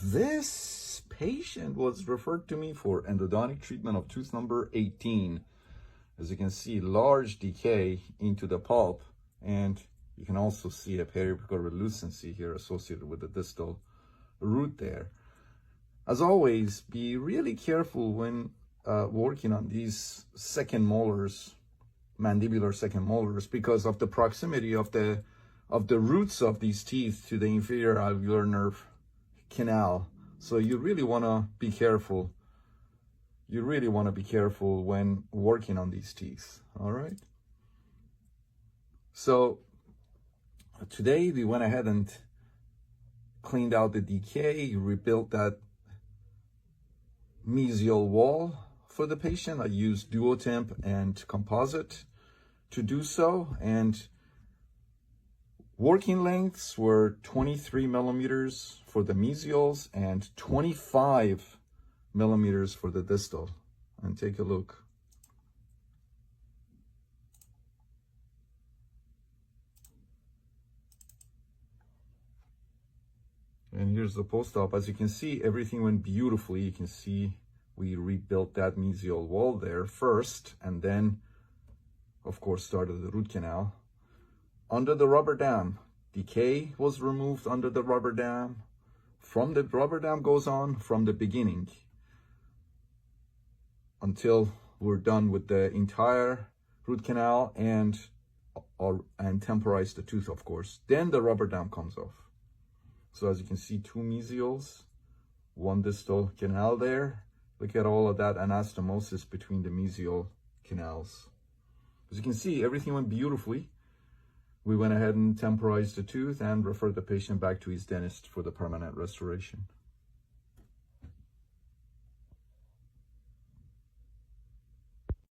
This patient was referred to me for endodontic treatment of tooth number 18. As you can see, large decay into the pulp, and you can also see a periapical relucency here associated with the distal root there. As always, be really careful when working on these second molars, mandibular second molars, because of the proximity of the roots of these teeth to the inferior alveolar nerve canal. So you really want to be careful. You really want to be careful when working on these teeth. All right. So today we went ahead and cleaned out the decay, rebuilt that mesial wall for the patient. I used duotemp and composite to do so, and working lengths were 23 millimeters for the mesials and 25 millimeters for the distal. And take a look. And here's the post-op. As you can see, everything went beautifully. You can see we rebuilt that mesial wall there first, and then, of course, started the root canal. Under the rubber dam, decay was removed under the rubber dam. From the rubber dam goes on from the beginning until we're done with the entire root canal and temporize the tooth, of course. Then the rubber dam comes off. So as you can see, 2 mesials, 1 distal canal there. Look at all of that anastomosis between the mesial canals. As you can see, everything went beautifully. We went ahead and temporized the tooth and referred the patient back to his dentist for the permanent restoration.